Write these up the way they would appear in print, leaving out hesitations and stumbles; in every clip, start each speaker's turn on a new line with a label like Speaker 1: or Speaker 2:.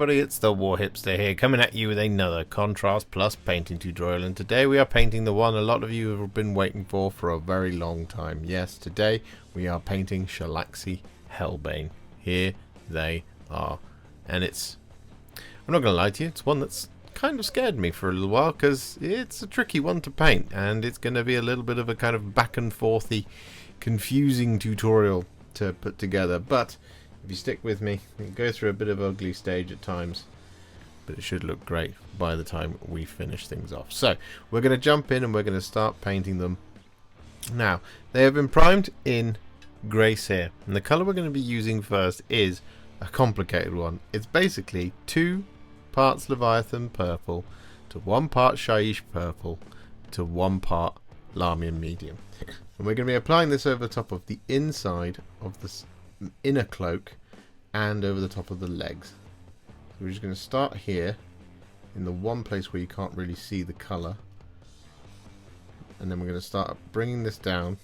Speaker 1: everybody, it's the Warhipster here, coming at you with another Contrast Plus painting tutorial, and today we are painting the one a lot of you have been waiting for a very long time. Yes, today we are painting Shalaxi Helbane. Here they are. And I'm not going to lie to you, it's one that's kind of scared me for a little while, because it's a tricky one to paint, and it's going to be a little bit of a kind of back and forthy, confusing tutorial to put together, but if you stick with me, we can go through a bit of ugly stage at times, but it should look great by the time we finish things off. So we're going to jump in and we're going to start painting them. Now, they have been primed in grey Seer, and the colour we're going to be using first is a complicated one. It's basically 2 parts Leviathan Purple to 1 part Shyish Purple to 1 part Lahmian Medium. And we're going to be applying this over the top of the inside of the inner cloak and over the top of the legs. So we're just going to start here in the one place where you can't really see the colour, and then we're going to start bringing this down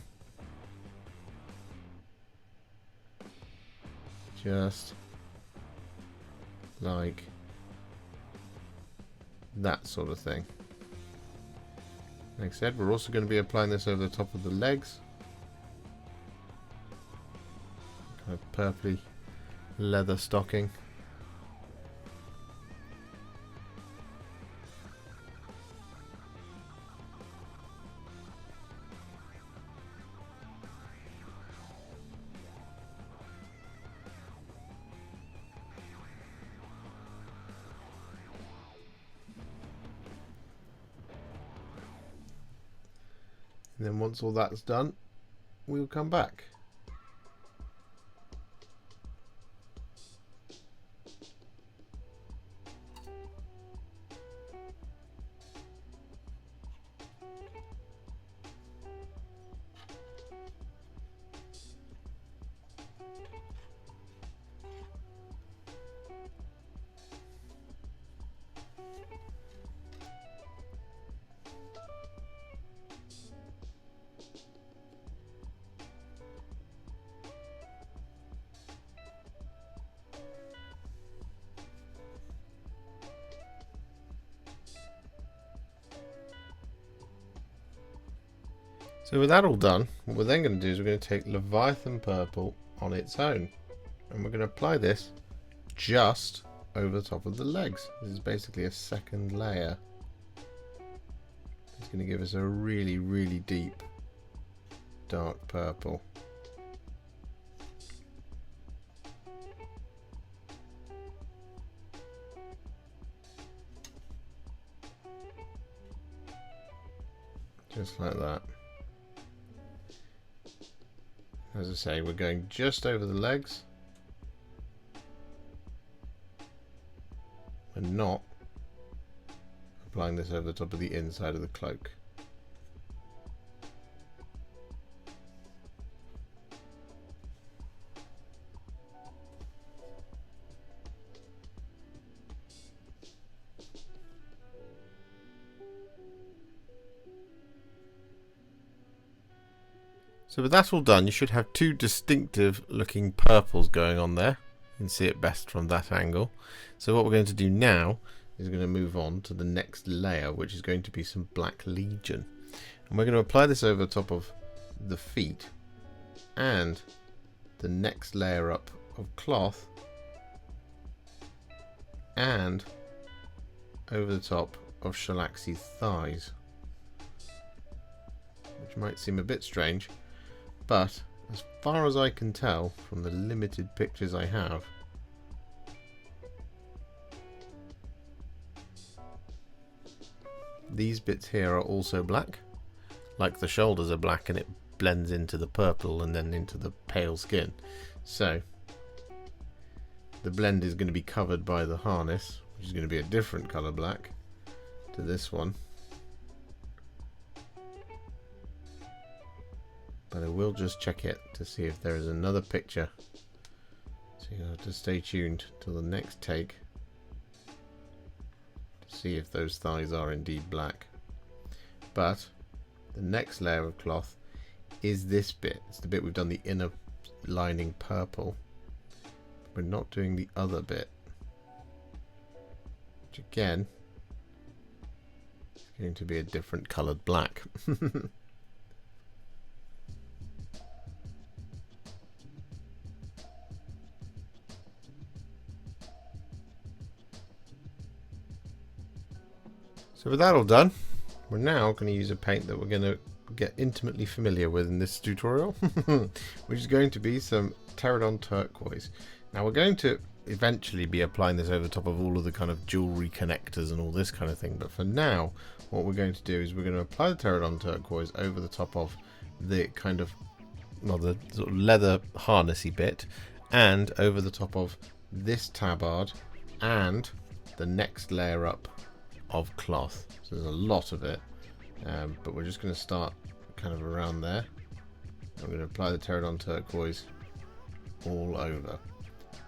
Speaker 1: just like that sort of thing. Like I said, we're also going to be applying this over the top of the legs. Kind of purpley leather stocking. And then once all that's done, we'll come back. So with that all done, what we're then going to do is we're going to take Leviathan Purple on its own, and we're going to apply this just over the top of the legs. This is basically a second layer. It's going to give us a really, really deep dark purple. Just like that. As I say, we're going just over the legs. We're not applying this over the top of the inside of the cloak. So with that all done, you should have 2 distinctive looking purples going on there. You can see it best from that angle. So what we're going to do now is we're going to move on to the next layer, which is going to be some Black Legion. And we're going to apply this over the top of the feet and the next layer up of cloth and over the top of Shalaxi's thighs. Which might seem a bit strange, but as far as I can tell from the limited pictures I have, these bits here are also black. Like the shoulders are black and it blends into the purple and then into the pale skin. So the blend is going to be covered by the harness, which is going to be a different colour black to this one. But I will just check it to see if there is another picture. So you have to stay tuned till the next take to see if those thighs are indeed black. But the next layer of cloth is this bit. It's the bit we've done the inner lining purple. We're not doing the other bit. which again is going to be a different coloured black. So with that all done, we're now going to use a paint that we're going to get intimately familiar with in this tutorial, which is going to be some Terradon Turquoise. Now we're going to eventually be applying this over the top of all of the kind of jewellery connectors and all this kind of thing, but for now what we're going to do is we're going to apply the Terradon Turquoise over the top of the kind of, well, the sort of leather harnessy bit, and over the top of this tabard and the next layer up of cloth. So there's a lot of it, but we're just going to start kind of around there. I'm going to apply the Terradon Turquoise all over.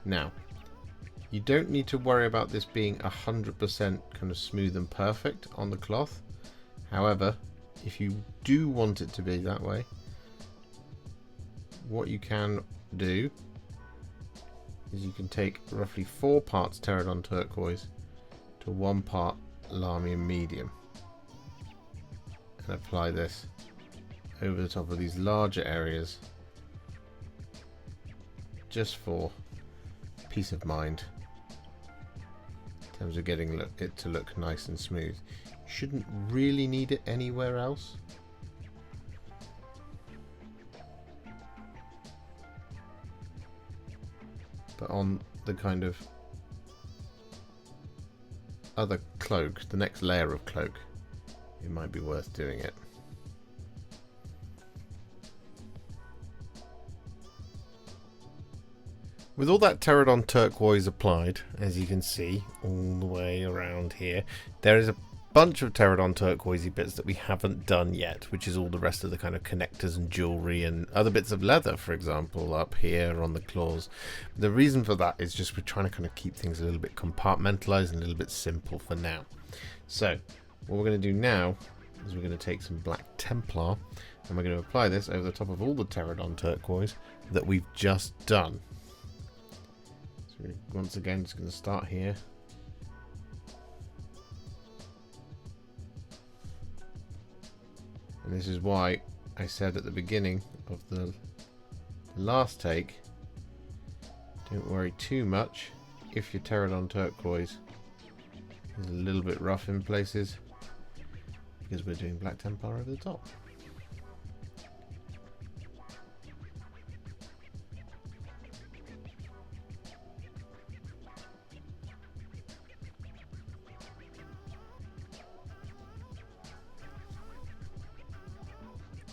Speaker 1: Now, you don't need to worry about this being 100% kind of smooth and perfect on the cloth. However, if you do want it to be that way, what you can do is you can take roughly 4 parts Terradon Turquoise to 1 part Lahmian Medium and apply this over the top of these larger areas, just for peace of mind in terms of getting it to look nice and smooth. You shouldn't really need it anywhere else. But on the kind of other cloak, the next layer of cloak, it might be worth doing it. With all that Terradon Turquoise applied, as you can see all the way around here, there is a bunch of Terradon Turquoisey bits that we haven't done yet, which is all the rest of the kind of connectors and jewellery and other bits of leather, for example, up here on the claws. The reason for that is just we're trying to kind of keep things a little bit compartmentalised and a little bit simple for now. So what we're going to do now is we're going to take some black Templar and we're going to apply this over the top of all the Terradon Turquoise that we've just done. So once again, just going to start here. And this is why I said at the beginning of the last take, don't worry too much if your Terradon Turquoise is a little bit rough in places, because we're doing black Templar over the top.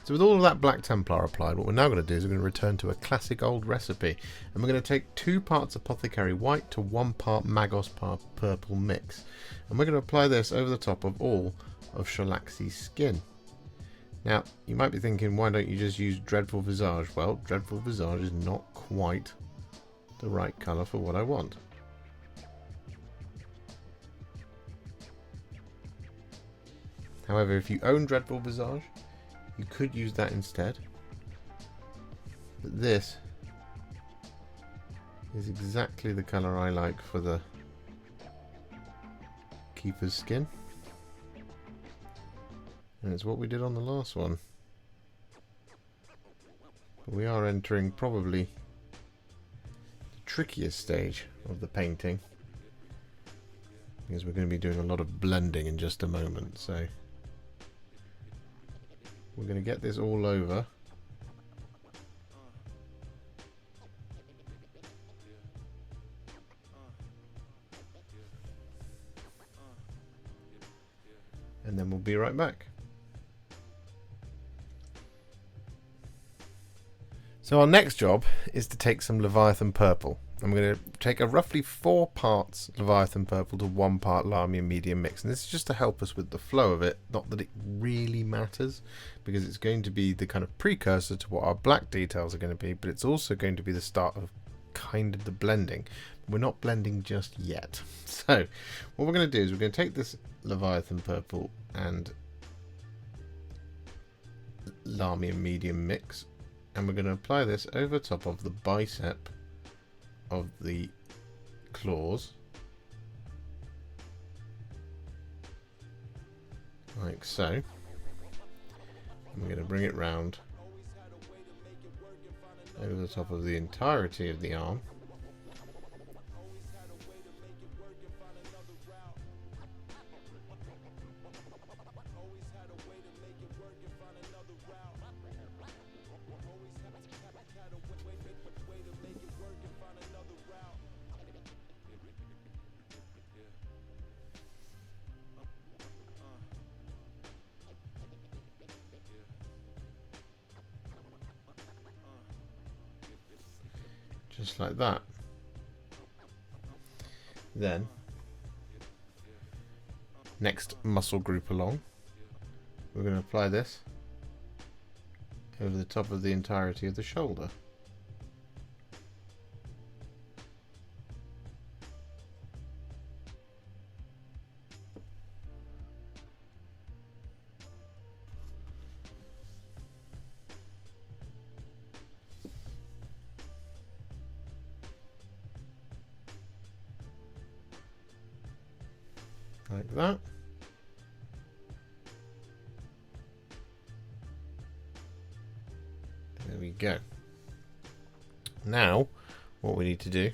Speaker 1: So with all of that black Templar applied, what we're now going to do is we're going to return to a classic old recipe, and we're going to take 2 parts Apothecary White to 1 part Magos Purple mix, and we're going to apply this over the top of all of Shalaxi's skin. Now you might be thinking, why don't you just use Dreadful Visage? Well, Dreadful Visage is not quite the right colour for what I want. However, if you own Dreadful Visage, you could use that instead, but this is exactly the colour I like for the Keeper's skin, and it's what we did on the last one. But we are entering probably the trickiest stage of the painting, because we're going to be doing a lot of blending in just a moment. So we're going to get this all over. And then we'll be right back. So our next job is to take some Leviathan Purple. I'm going to take a roughly 4 parts Leviathan Purple to 1 part Lahmian Medium mix. And this is just to help us with the flow of it. Not that it really matters, because it's going to be the kind of precursor to what our black details are going to be, but it's also going to be the start of kind of the blending. We're not blending just yet. So what we're going to do is we're going to take this Leviathan Purple and Lahmian Medium mix, and we're going to apply this over top of the bicep of the claws, like so. And we're going to bring it round over the top of the entirety of the arm. Just like that. Then, next muscle group along, we're going to apply this over the top of the entirety of the shoulder. Like that. There we go. Now, what we need to do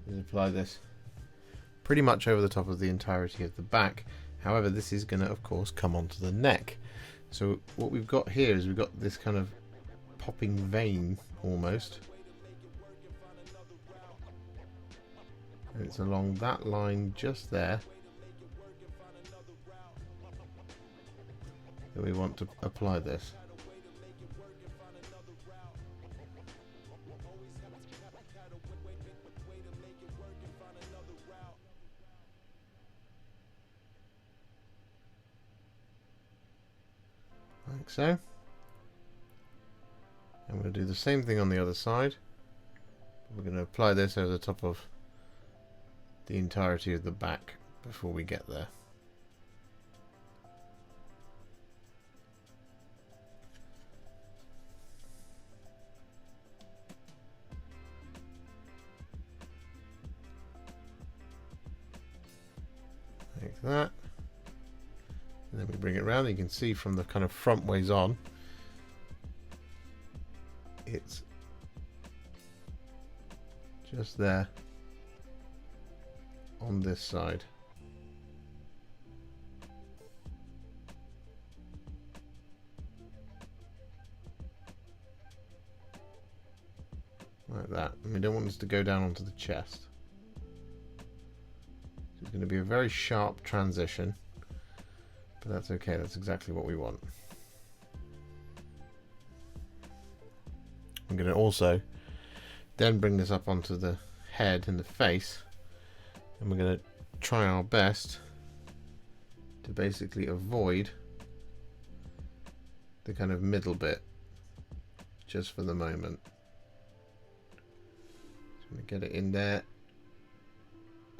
Speaker 1: is apply this pretty much over the top of the entirety of the back. However, this is going to, of course, come onto the neck. So what we've got here is we've got this kind of popping vein almost. And it's along that line just there that we want to apply this. Like so. And we'll do the same thing on the other side. We're going to apply this over the top of the entirety of the back before we get there. Like that. And then we bring it around. You can see from the kind of front ways on, it's just there on this side. Like that. And we don't want this to go down onto the chest. It's going to be a very sharp transition, but that's okay. That's exactly what we want. I'm going to also then bring this up onto the head and the face, and we're going to try our best to basically avoid the kind of middle bit just for the moment. So I'm going to get it in there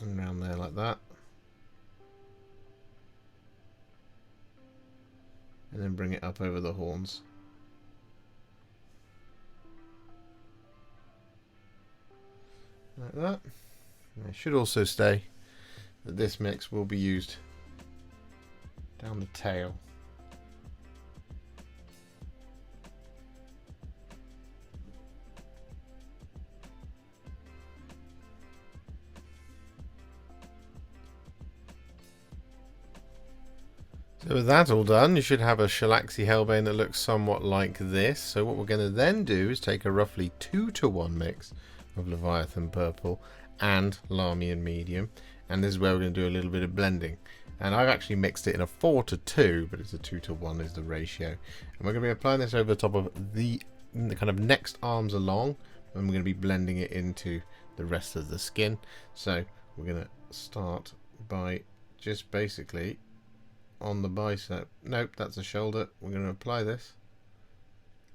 Speaker 1: and around there like that, and then bring it up over the horns. Like that. And I should also say that this mix will be used down the tail. So with that all done, you should have a Shalaxi Helbane that looks somewhat like this. So what we're going to then do is take a roughly 2-to-1 mix of Leviathan Purple and Lahmian Medium, and this is where we're going to do a little bit of blending. And I've actually mixed it in a 4-to-2, but it's a 2-to-1 is the ratio. And we're going to be applying this over the top of the kind of next arms along, and we're going to be blending it into the rest of the skin. So we're going to start by just basically on the bicep. Nope, that's a shoulder. We're going to apply this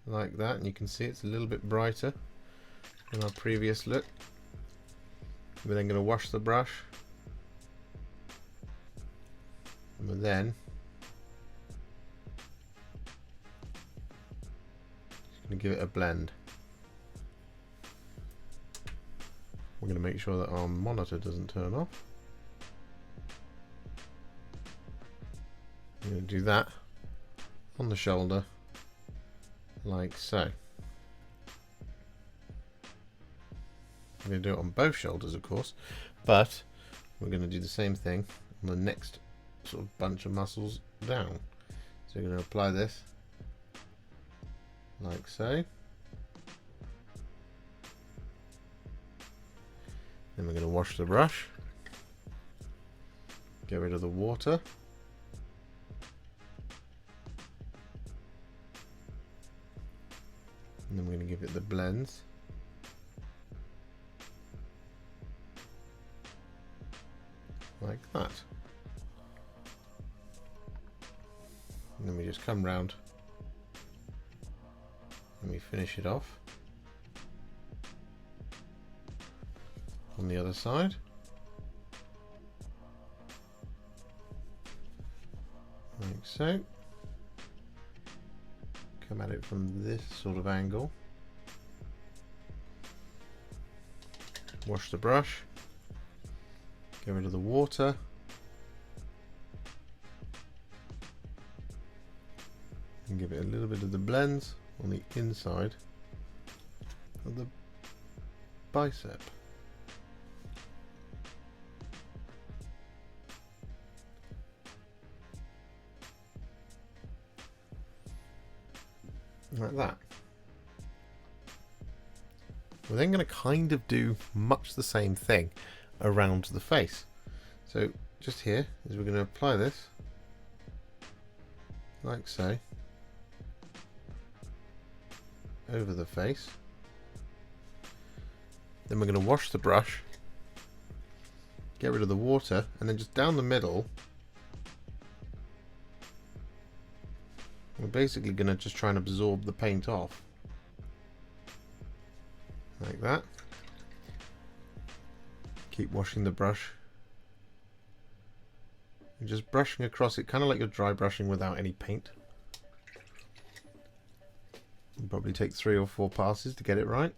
Speaker 1: like that, and you can see it's a little bit brighter than our previous look. We're then going to wash the brush, and we're then just going to give it a blend. We're going to make sure that our monitor doesn't turn off. going to do that on the shoulder, like so. I'm going to do it on both shoulders, of course, but we're going to do the same thing on the next sort of bunch of muscles down. So we're going to apply this like so. Then we're going to wash the brush, get rid of the water, and then we're going to give it the blends. Like that. And then we just come round and we finish it off on the other side. Like so. Come at it from this sort of angle. Wash the brush. Get rid of the water. And give it a little bit of the blends on the inside of the bicep. Like that. We're then going to kind of do much the same thing around the face. So just here is we're going to apply this like so over the face. Then we're going to wash the brush, get rid of the water, and then just down the middle we're basically going to just try and absorb the paint off like that. Keep washing the brush and just brushing across it, kind of like you're dry brushing without any paint. It'll probably take 3 or 4 passes to get it right.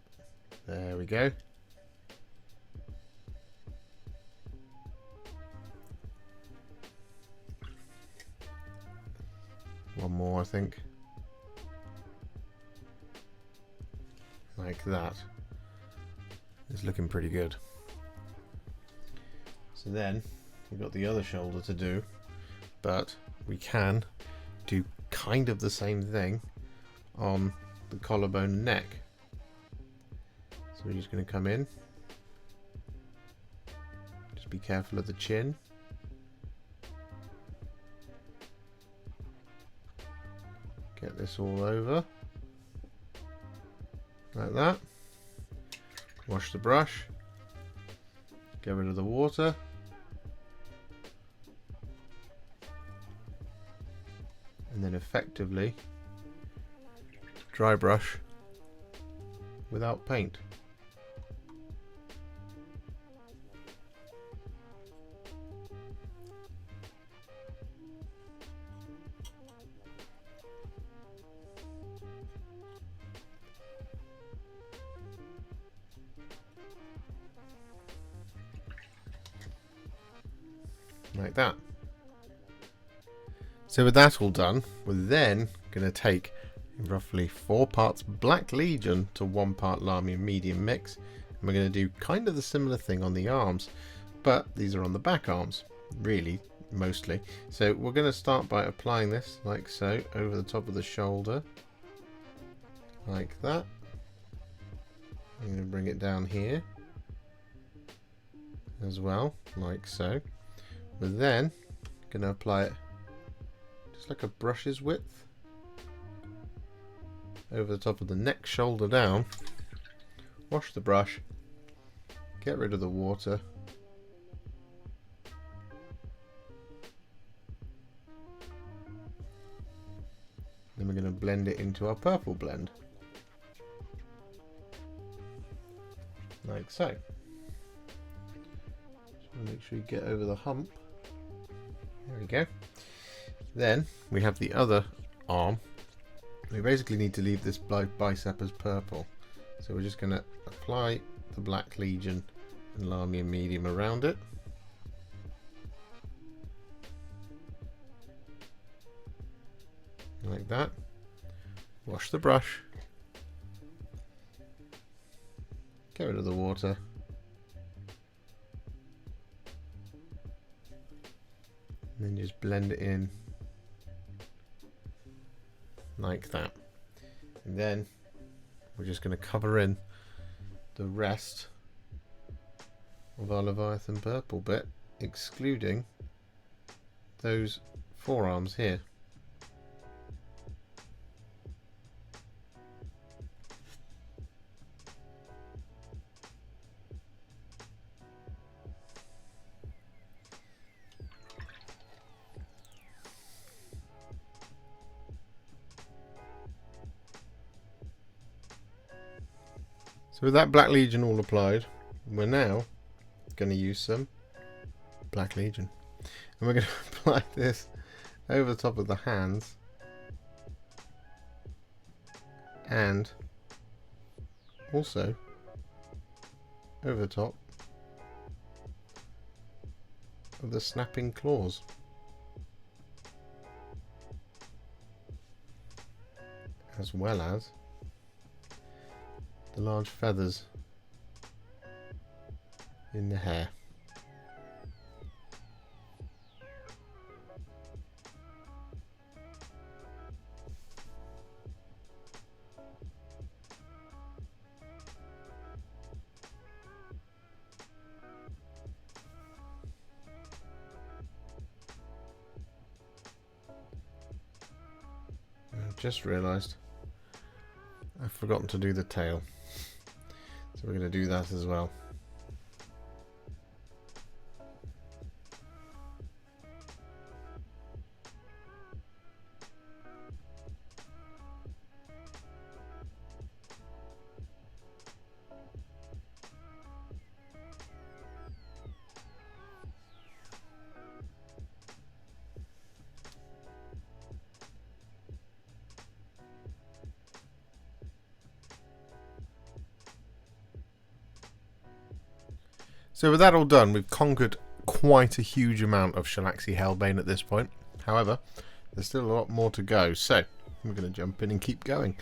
Speaker 1: There we go. One more, I think. Like that. It's looking pretty good. So then we've got the other shoulder to do, but we can do kind of the same thing on the collarbone and neck. So we're just going to come in. Just be careful of the chin. Get this all over like that. Wash the brush, get rid of the water, and then effectively dry brush without paint. Like that. So with that all done, we're then going to take roughly 4 parts Black Legion to 1 part Lahmian Medium mix, and we're going to do kind of the similar thing on the arms, but these are on the back arms, really, mostly. So we're going to start by applying this like so over the top of the shoulder, like that. I'm going to bring it down here as well, like so. We're then going to apply it just like a brush's width over the top of the neck, shoulder down. Wash the brush, get rid of the water, then we're going to blend it into our purple blend like so. Just make sure you get over the hump. There we go. Then we have the other arm. We basically need to leave this bicep as purple. So we're just going to apply the Black Legion and Lahmian Medium around it. like that. Wash the brush. Get rid of the water. And then just blend it in like that. And then we're just going to cover in the rest of our Leviathan Purple bit, excluding those forearms here. So with that Black Legion all applied, we're now going to use some Black Legion. And we're going to apply this over the top of the hands and also over the top of the snapping claws. As well as the large feathers in the hair. I've just realised I've forgotten to do the tail. So we're going to do that as well. So with that all done, we've conquered quite a huge amount of Shalaxi Helbane at this point. However, there's still a lot more to go, so we're going to jump in and keep going.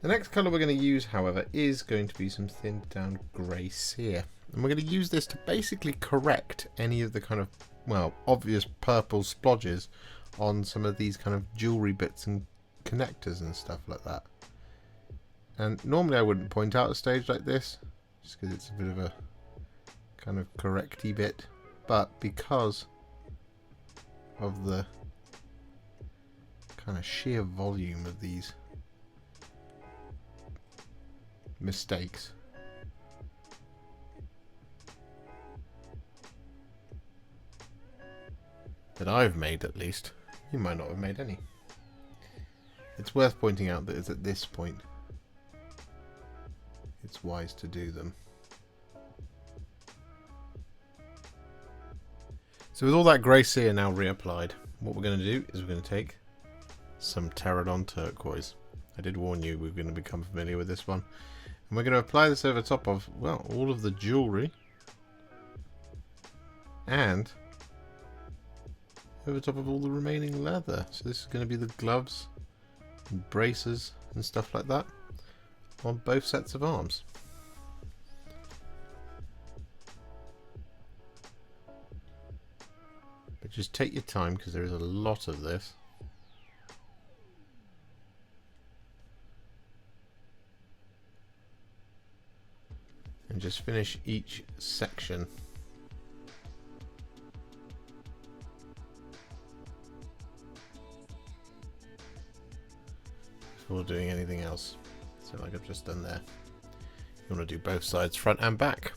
Speaker 1: The next colour we're going to use, however, is going to be some thinned down grey Seer. And we're going to use this to basically correct any of the kind of, well, obvious purple splodges on some of these kind of jewellery bits and connectors and stuff like that. And normally I wouldn't point out a stage like this, just because it's a bit of a kind of correcty bit, but because of the kind of sheer volume of these mistakes, that I've made at least, you might not have made any. It's worth pointing out that it's at this point it's wise to do them. So with all that grey Seer now reapplied, what we're going to do is we're going to take some Terradon Turquoise. I did warn you we're going to become familiar with this one. And we're going to apply this over top of, well, all of the jewellery. And over top of all the remaining leather. So this is going to be the gloves and braces and stuff like that on both sets of arms. But just take your time because there is a lot of this. And just finish each section. Before doing anything else. So like I've just done there. You want to do both sides, front and back.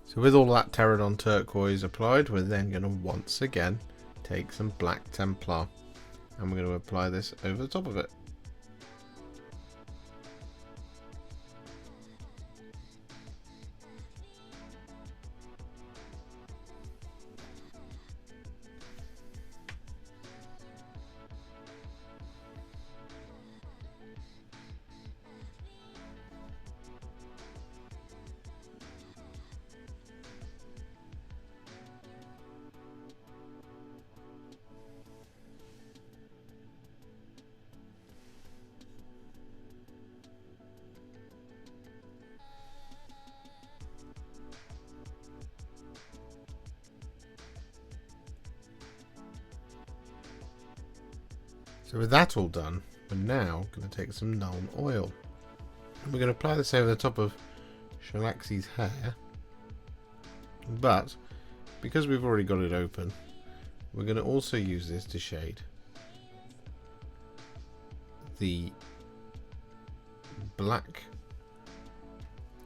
Speaker 1: So with all that Terradon Turquoise applied, we're then going to once again take some Black Templar and we're going to apply this over the top of it. So with that all done, we're now going to take some Nuln Oil. And we're going to apply this over the top of Shalaxi's hair. But because we've already got it open, we're going to also use this to shade the black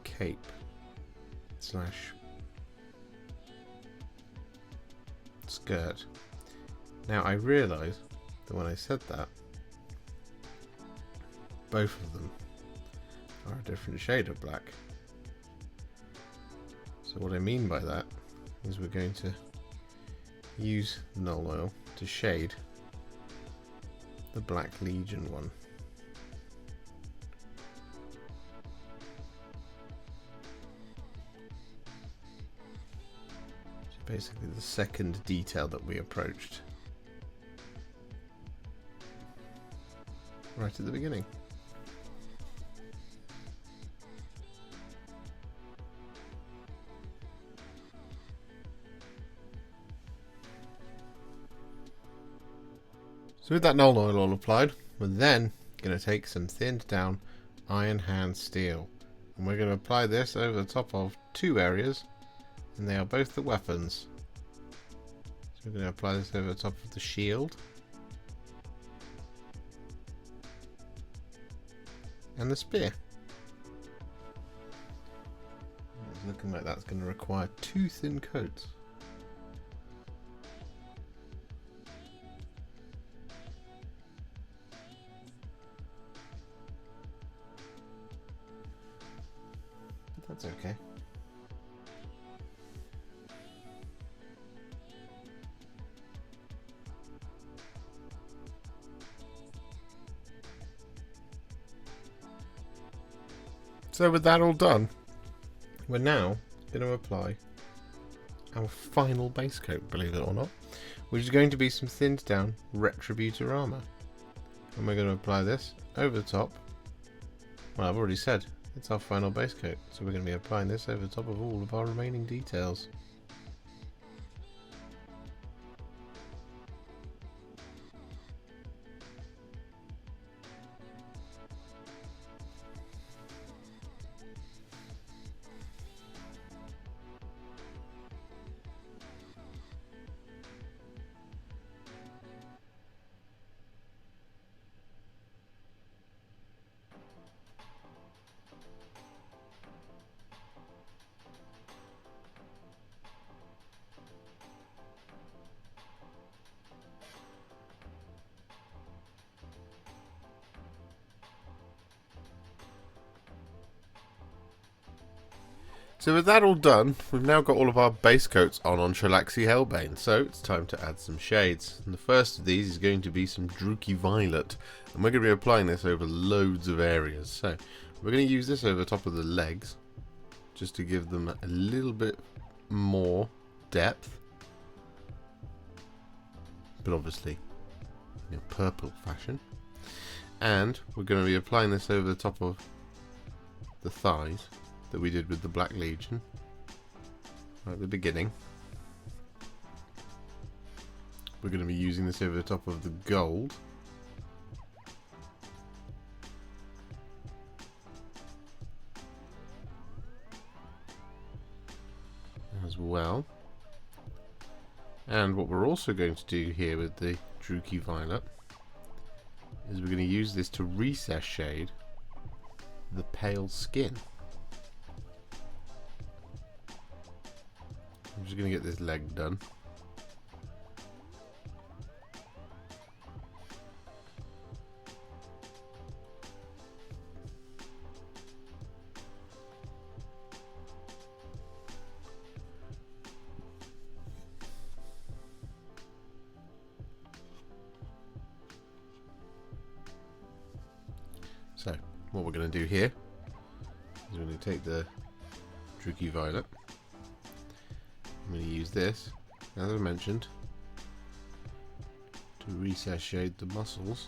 Speaker 1: cape slash skirt. Now I realise that when I said that, both of them are a different shade of black. So what I mean by that is we're going to use Nuln Oil to shade the Black Legion one. So basically the second detail that we approached right at the beginning. So with that Nuln Oil all applied, we're then going to take some thinned down Iron Hand Steel, and we're going to apply this over the top of two areas, and they are both the weapons. So we're going to apply this over the top of the shield and the spear. It's looking like that's going to require two thin coats. That's okay. So with that all done, we're now going to apply our final base coat, believe it or not, which is going to be some thinned down Retributor Armour. And we're going to apply this over the top. Well, I've already said it's our final base coat, so we're going to be applying this over the top of all of our remaining details. So with that all done, we've now got all of our base coats on Shalaxi Helbane, so it's time to add some shades. And the first of these is going to be some Druchii Violet, and we're going to be applying this over loads of areas. So we're going to use this over the top of the legs, just to give them a little bit more depth, but obviously in a purple fashion. And we're going to be applying this over the top of the thighs, that we did with the Black Legion right at the beginning. We're going to be using this over the top of the gold, as well. And what we're also going to do here with the Druchii Violet is we're going to use this to recess shade the pale skin. I'm just going to get this leg done. So, what we're going to do here is we're going to take the Druchii Violet. I'm going to use this, as I mentioned, to recess shade the muscles.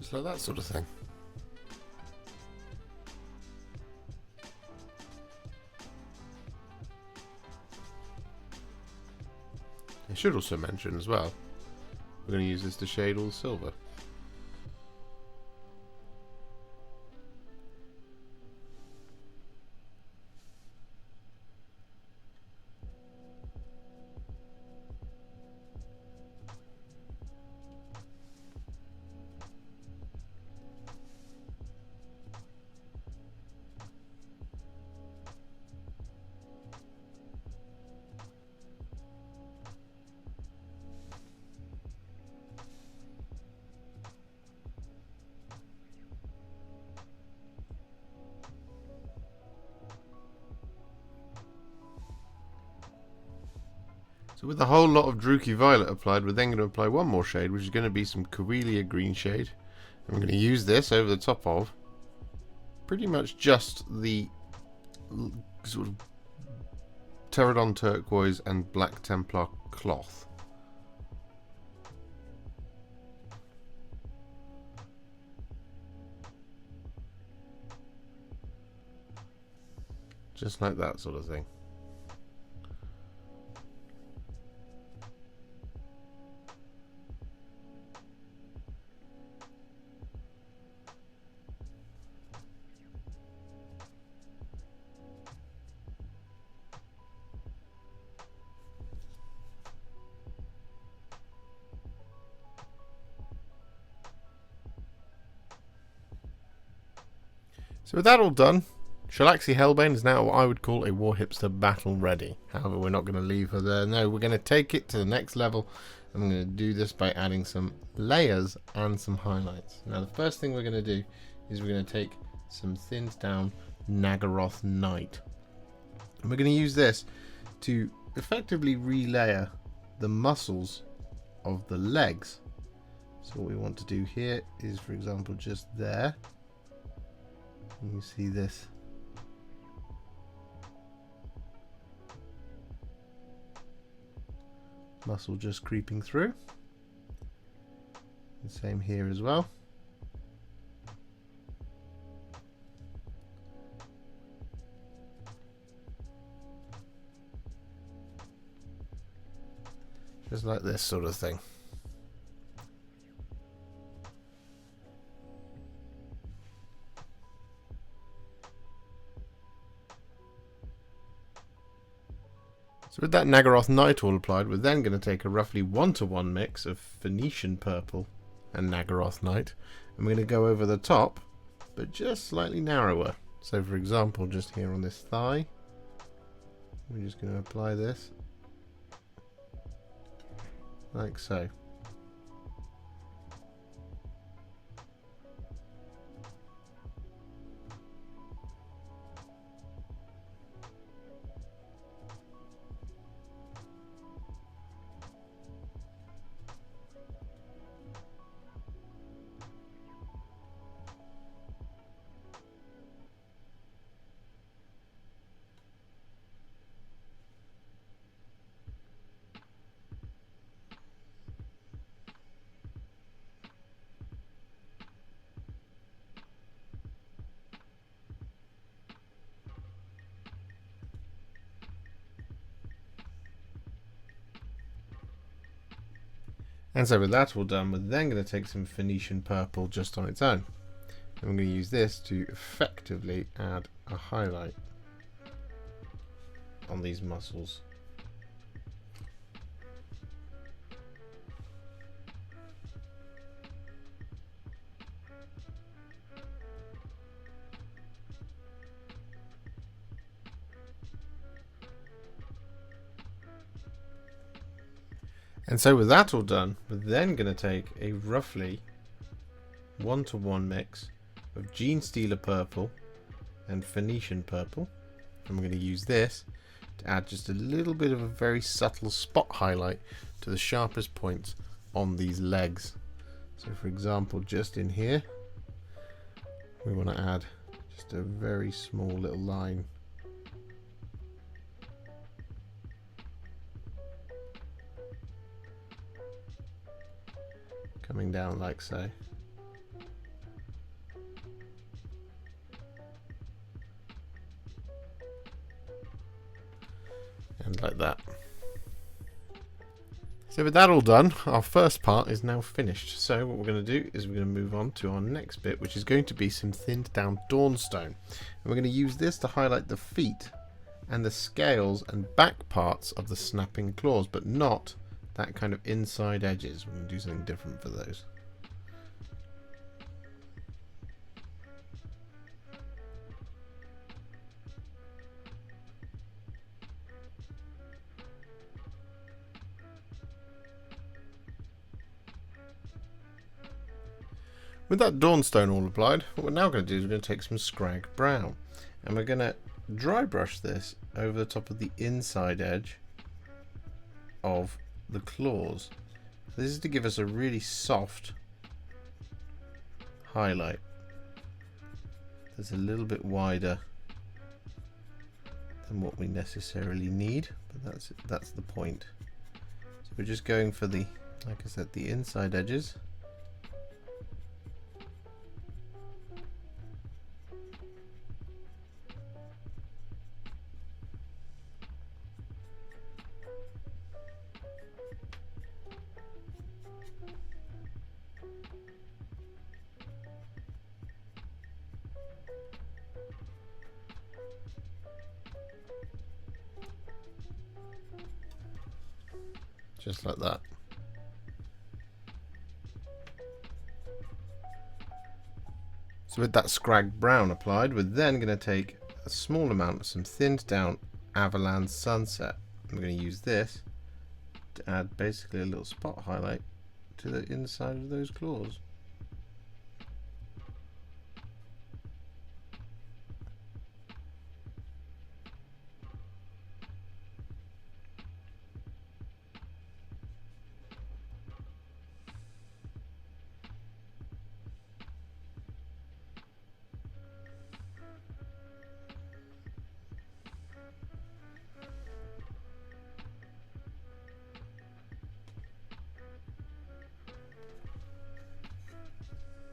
Speaker 1: Just like that sort of thing. I should also mention as well, we're going to use this to shade all the silver. So with a whole lot of Druchii Violet applied, we're then going to apply one more shade, which is going to be some Coelia Greenshade. And we're going to use this over the top of pretty much just the sort of Terradon Turquoise and Black Templar cloth. Just like that sort of thing. So with that all done, Shalaxi Helbane is now what I would call a Warhipster battle ready. However, we're not going to leave her there. No, we're going to take it to the next level. And we're going to do this by adding some layers and some highlights. Now the first thing we're going to do is we're going to take some thinned down Naggaroth Night. And we're going to use this to effectively relayer the muscles of the legs. So what we want to do here is, for example, just there. You see this muscle just creeping through. The same here as well. Just like this sort of thing. So with that Naggaroth Night all applied, we're then going to take a roughly 1-to-1 mix of Phoenician Purple and Naggaroth Night, and we're going to go over the top, but just slightly narrower. So for example, just here on this thigh, we're just going to apply this, like so. And so with that all done, we're then going to take some Phoenician Purple just on its own. And we're going to use this to effectively add a highlight on these muscles. And so with that all done, we're then going to take a roughly 1-to-1 mix of Genestealer Purple and Phoenician Purple. And we're going to use this to add just a little bit of a very subtle spot highlight to the sharpest points on these legs. So for example, just in here, we want to add just a very small little line. Coming down like so. And like that. So with that all done, our first part is now finished. So what we're going to do is we're going to move on to our next bit, which is going to be some thinned down Dawnstone. And we're going to use this to highlight the feet and the scales and back parts of the snapping claws, but not that kind of inside edges. We're going to do something different for those. With that Dawnstone all applied, what we're now going to do is we're going to take some Skrag Brown and we're going to dry brush this over the top of the inside edge of the claws. This is to give us a really soft highlight that's a little bit wider than what we necessarily need, but that's the point. So we're just going for the, like I said, the inside edges. Just like that. So with that Skrag Brown applied, we're then going to take a small amount of some thinned down Averland Sunset. I'm going to use this to add basically a little spot highlight to the inside of those claws.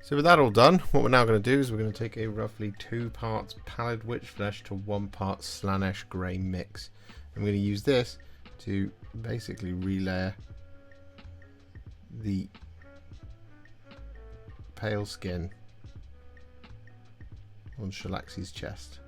Speaker 1: So with that all done, what we're now going to do is we're going to take a roughly 2 parts Pallid Witch Flesh to 1 part Slaanesh Grey mix. I'm going to use this to basically relayer the pale skin on Shalaxi's chest.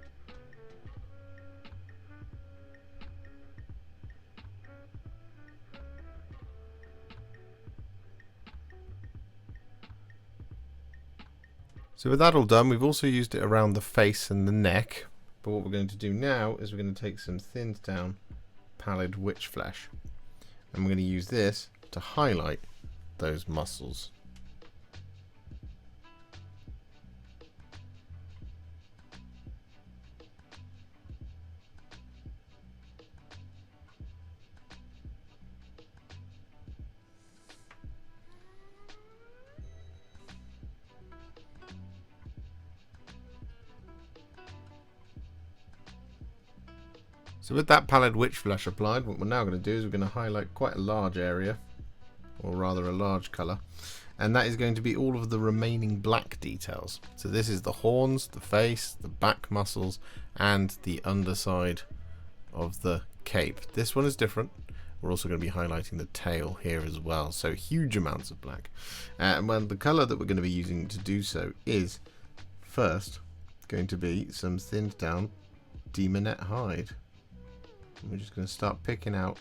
Speaker 1: So with that all done, we've also used it around the face and the neck. But what we're going to do now is we're going to take some thinned down Pallid Witch Flesh. And we're going to use this to highlight those muscles. So with that Pallid Witch Flesh applied, what we're now going to do is we're going to highlight quite a large area, or rather a large colour, and that is going to be all of the remaining black details. So this is the horns, the face, the back muscles, and the underside of the cape. This one is different. We're also going to be highlighting the tail here as well, so huge amounts of black. And well, the colour that we're going to be using to do so is first going to be some thinned down Daemonette Hide. We're just going to start picking out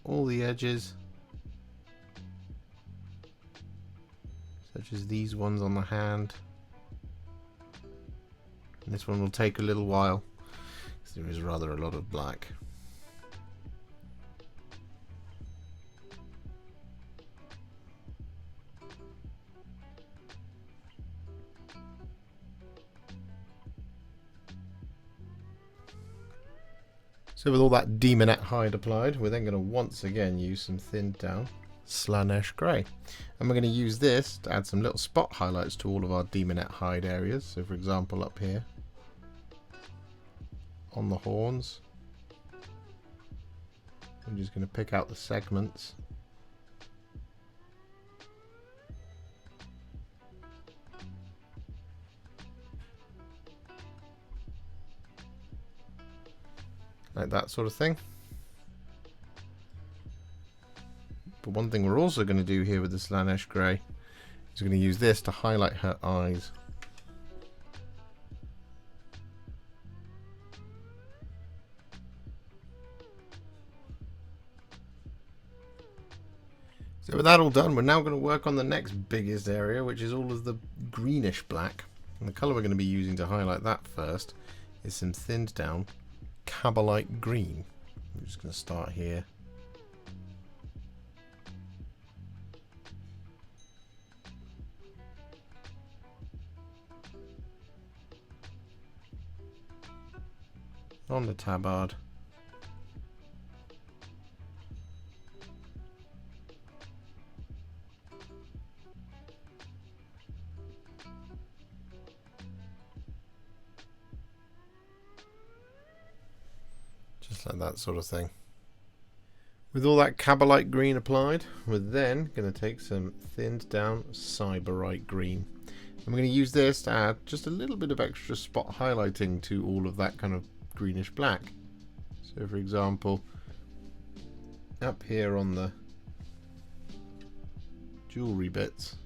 Speaker 1: all the edges, such as these ones on the hand. And this one will take a little while because there is rather a lot of black. So with all that Daemonette Hide applied, we're then going to once again use some thinned down Slaanesh Grey. And we're going to use this to add some little spot highlights to all of our Daemonette Hide areas. So for example up here on the horns, I'm just going to pick out the segments. Like that sort of thing. one thing we're also going to do here with the Slaanesh Grey is we're going to use this to highlight her eyes. So with that all done, we're now going to work on the next biggest area, which is all of the greenish black. And the colour we're going to be using to highlight that first is some thinned down Kabalite Green. I'm just going to start here. On the tabard. Just like that sort of thing. With all that Kabalite Green applied, we're then going to take some thinned down Sybarite Green. And we're going to use this to add just a little bit of extra spot highlighting to all of that kind of greenish black. So for example, up here on the jewellery bits,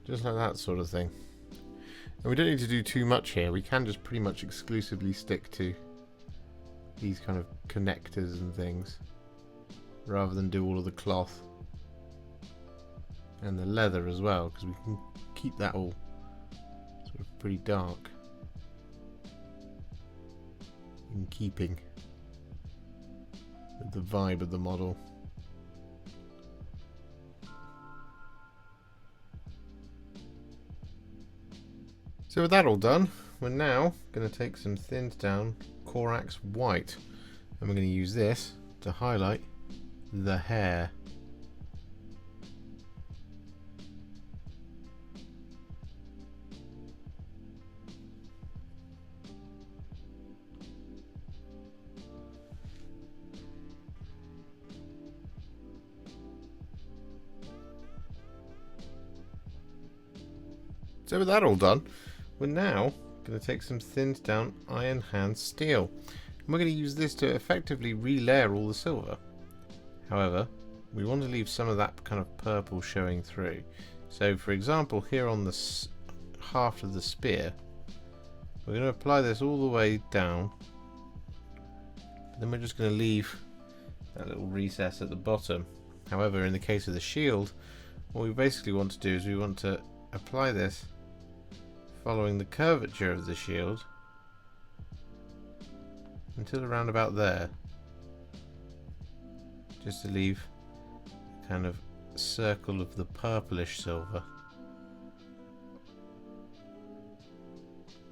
Speaker 1: just like that sort of thing. And we don't need to do too much here. We can just pretty much exclusively stick to these kind of connectors and things, rather than do all of the cloth and the leather as well, because we can keep that all sort of pretty dark in keeping with the vibe of the model. So with that all done, we're now going to take some thinned down Corax White, and we're going to use this to highlight the hair. So with that all done, we're now going to take some thinned down Iron Hand Steel, and we're going to use this to effectively relayer all the silver. However, we want to leave some of that kind of purple showing through. So for example, here on the haft of the spear, we're going to apply this all the way down, but then we're just going to leave that little recess at the bottom. However, in the case of the shield, what we basically want to do is we want to apply this following the curvature of the shield until around about there, just to leave a kind of circle of the purplish silver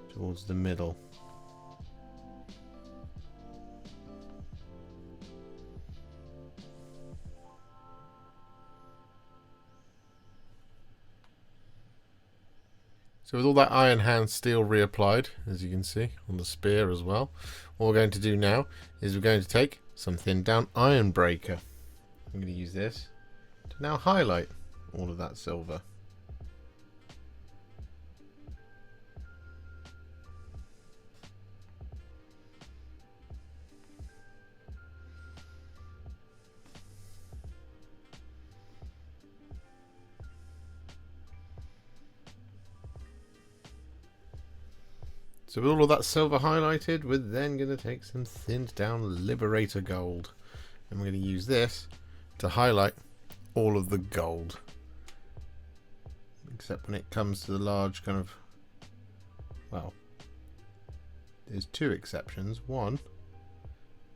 Speaker 1: towards the middle. So with all that Iron Hand Steel reapplied, as you can see, on the spear as well, what we're going to do now is we're going to take some thinned down Iron Breaker. I'm going to use this to now highlight all of that silver. So with all of that silver highlighted, we're then going to take some thinned down Liberator Gold, and we're going to use this to highlight all of the gold, except when it comes to the large kind of, well, there's two exceptions. One,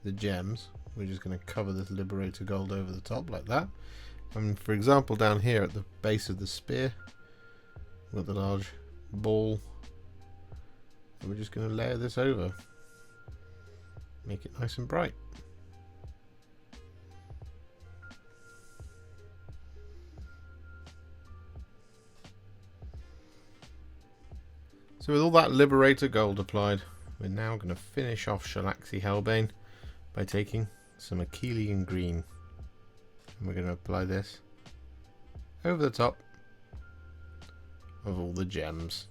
Speaker 1: the gems, we're just going to cover this Liberator Gold over the top like that. And for example, down here at the base of the spear, with the large ball, and we're just going to layer this over, make it nice and bright. So with all that Liberator Gold applied, we're now going to finish off Shalaxi Helbane by taking some Akhelian Green. And we're going to apply this over the top of all the gems.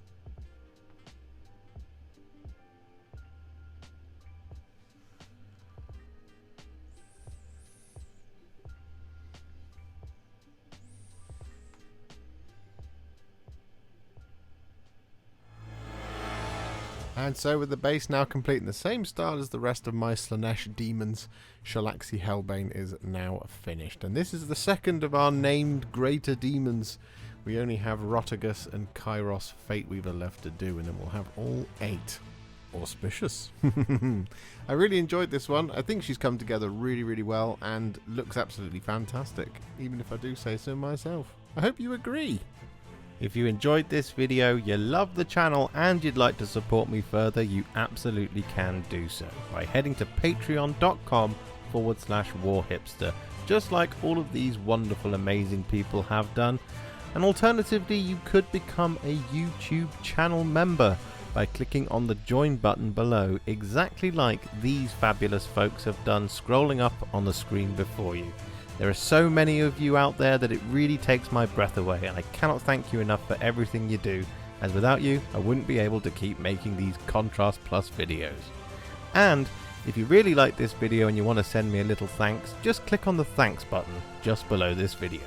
Speaker 1: And so with the base now complete in the same style as the rest of my Slaanesh demons, Shalaxi Helbane is now finished. And this is the second of our named greater demons. We only have Rotigus and Kairos Fateweaver left to do, and then we'll have all 8. Auspicious. I really enjoyed this one. I think she's come together really, really well and looks absolutely fantastic, even if I do say so myself. I hope you agree. If you enjoyed this video, you love the channel and you'd like to support me further, you absolutely can do so by heading to patreon.com/warhipster, just like all of these wonderful, amazing people have done. And alternatively, you could become a YouTube channel member by clicking on the join button below, exactly like these fabulous folks have done, scrolling up on the screen before you. There are so many of you out there that it really takes my breath away, and I cannot thank you enough for everything you do, as without you I wouldn't be able to keep making these Contrast Plus videos. And if you really like this video and you want to send me a little thanks, just click on the thanks button just below this video.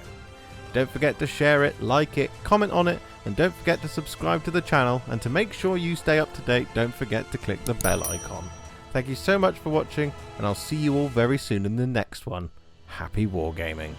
Speaker 1: Don't forget to share it, like it, comment on it, and don't forget to subscribe to the channel, and to make sure you stay up to date, don't forget to click the bell icon. Thank you so much for watching, and I'll see you all very soon in the next one. Happy wargaming.